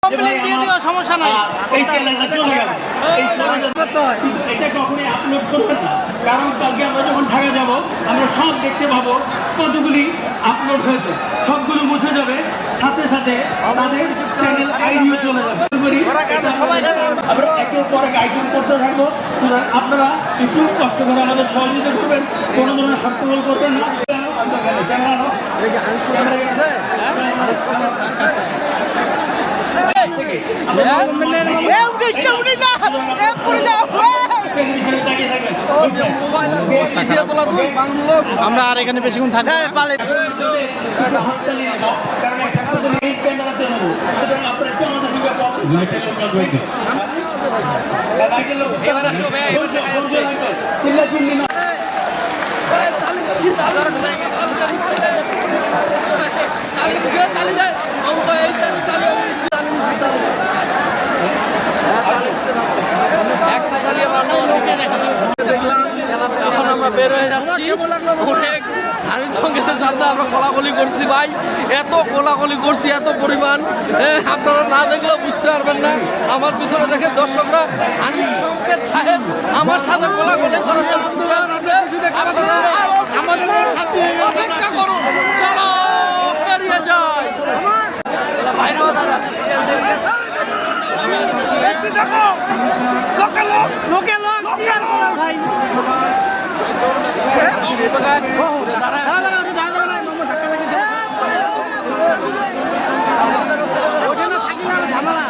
Complain দিয়ে দিও, সমস্যা নাই। এই চ্যানেলটা চলে গেল, এটা কখনোই আপলোড করবে না, কারণ কালকে আমরা যখন ঢাকা যাব আমরা সব দেখতে পাবো কতগুলি আপলোড হয়েছে, সবগুলো মুছে যাবে, সাথে সাথে তাদের চ্যানেল আইডিও চলে যাবে। আমরা একের পর এক আইটেম করতে থাকবো, আপনারা একটু কষ্ট করে আমাদের সহযোগিতা করবেন, কোনো ধরনের হট্টগোল করবেন না। আমরা আর এখানে বেশিক্ষণ থাকবো এখন আমরা বের হয়ে যাচ্ছি। অনেক আমির সঙ্গীতের সাথে আমরা কোলাকুলি করছি ভাই, এত কোলাকুলি করছি এত পরিমাণ, আপনারা না দেখলেও বুঝতে পারবেন না। আমার পিছনে দেখে দর্শকরা আমির সঙ্গীত সাহেব আমার সাথে কোলাকুলি করার জন্য ছুটে আসছে। আপনারা আরো আমাদের সাথে অপেক্ষা করুন, চলো বেরিয়ে যাই। বাইরেও দাদা দেখো ভাই ঝামেলা